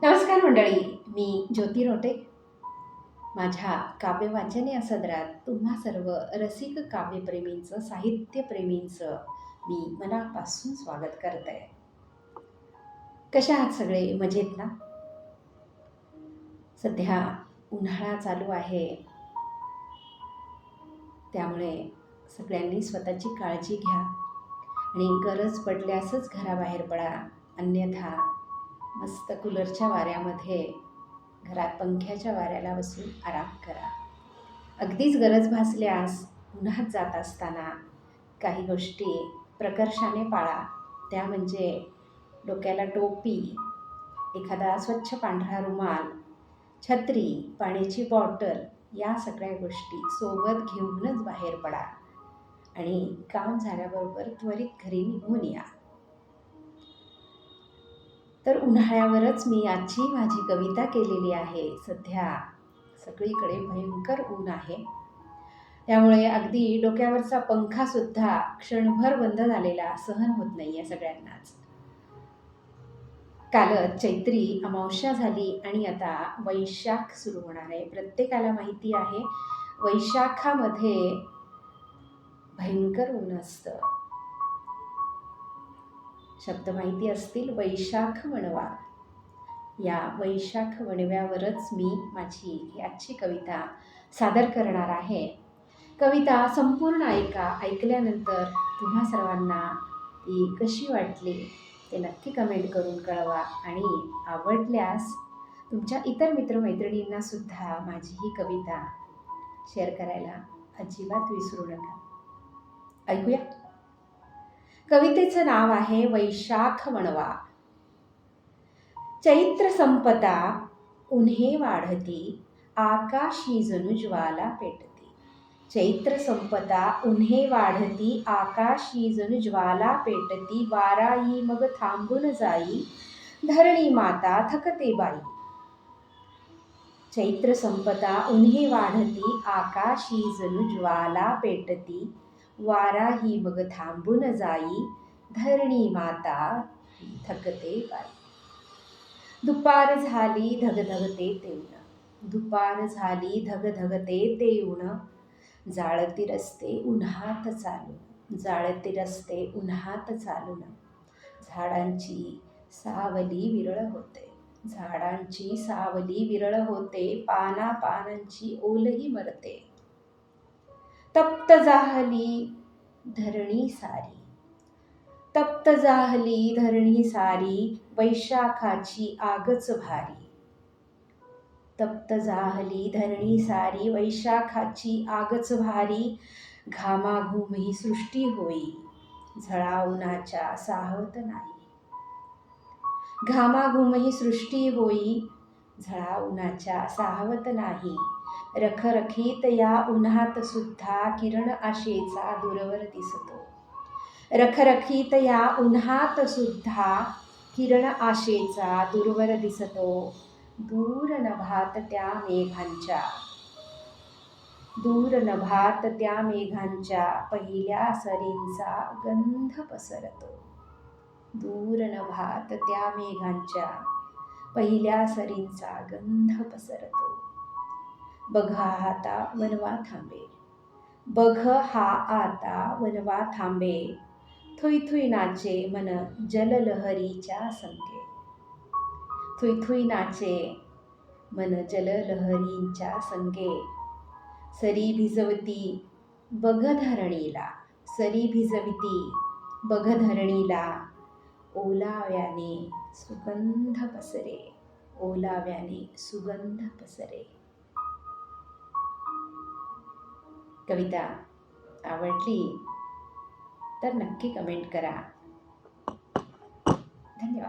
नमस्कार मंडळी, मी ज्योती रोटे. माझ्या काव्यवाचन या सदरात तुम्हा सर्व रसिक काव्यप्रेमींचं, साहित्यप्रेमींचं मी मनापासून स्वागत करते. कशा आहात सगळे? मजेत ना? सध्या उन्हाळा चालू आहे, त्यामुळे सगळ्यांनी स्वतःची काळजी घ्या आणि गरज पडल्यासच घराबाहेर पडा. अन्यथा मस्त कूलरच्या वाऱ्यामध्ये घरात पंख्याच्या वाऱ्याला बसून आराम करा. अगदीच गरज भासल्यास उन्हात जात असताना काही गोष्टी प्रकर्षाने पाळा. त्या म्हणजे डोक्याला टोपी, एखादा स्वच्छ पांढरा रुमाल, छत्री, पाण्याची बॉटल या सगळ्या गोष्टी सोबत घेऊनच बाहेर पडा आणि काम झाल्याबरोबर त्वरित घरी निघून या. तर उन्हाळ्यावरच मी आजची माझी कविता केलेली आहे. सध्या सगळीकडे भयंकर ऊन आहे, त्यामुळे अगदी डोक्यावरचा पंखासुद्धा क्षणभर बंद झालेला सहन होत नाही आहे सगळ्यांनाच. कालच चैत्री अमावस्या झाली आणि आता वैशाख सुरू होणार आहे. प्रत्येकाला माहिती आहे वैशाखामध्ये भयंकर ऊन असतं. शब्द माहिती असतील, वैशाख वणवा. या वैशाख वणव्यावरच मी माझी आजची कविता सादर करणार आहे. कविता संपूर्ण ऐका. ऐकल्यानंतर तुम्हा सर्वांना ती कशी वाटली ते नक्की कमेंट करून कळवा आणि आवडल्यास तुमच्या इतर मित्रमैत्रिणींना सुद्धा माझी ही कविता शेअर करायला अजिबात विसरू नका. ऐकूया. कवितेचं नाव आहे वैशाख वणवा. चैत्र संपता उन्हे वाढती, आकाशी जणू ज्वाला पेटती. चैत्र संपता उन्हे वाढती, आकाशी जणू ज्वाला पेटती. वाराई मग थांबून जाई, धरणी माता थकते बाई. चैत्र संपता उन्हे वाढती, आकाशी जणू ज्वाला पेटती. वाराही मग थांबून जाई, धरणी माता थकते बाई. दुपार झाली धगधगते ते ऊन, दुपार झाली धगधगते ते ऊन. जाळती रस्ते उन्हात चालून, जाळती रस्ते उन्हात चालून. झाडांची सावली विरळ होते, झाडांची सावली विरळ होते. पाना पानांची ओलही मरते. तप्त जाहली धरणी सारी, तप्त जाहली धरणी सारी. वैशाखाची आगच भारी, तप्त जाहली धरणी सारी. वैशाखाची आगच भारी. घामाघूम ही सृष्टी होई, झळा उन्हाच्या सावत नाही. घामाघूम ही सृष्टी होई, झळा उन्हाच्या सावत नाही. रखरखीत या उन्हात सुद्धा किरण आशेचा दूरवर दिसतो. रखरखीत या उन्हात सुद्धा किरण आशेचा दूरवर दिसतो. दूर नभात त्या मेघांच्या, दूर नभात त्या मेघांच्या पहिल्या सरींचा गंध पसरतो. दूर नभात त्या मेघांच्या पहिल्या सरींचा गंध पसरतो. बघ हा आता वणवा थांबे, बघ हा आता वणवा थांबे. थुई थुई नाचे मन जललहरीच्या संगे, थुई थुई नाचे मन जललहरींच्या संगे. सरी भिजवती बघ धरणीला, सरी भिजवती बघ धरणीला. ओलाव्याने सुगंध पसरे, ओलाव्याने सुगंध पसरे. कविता आवडली तर नक्की कमेंट करा. धन्यवाद.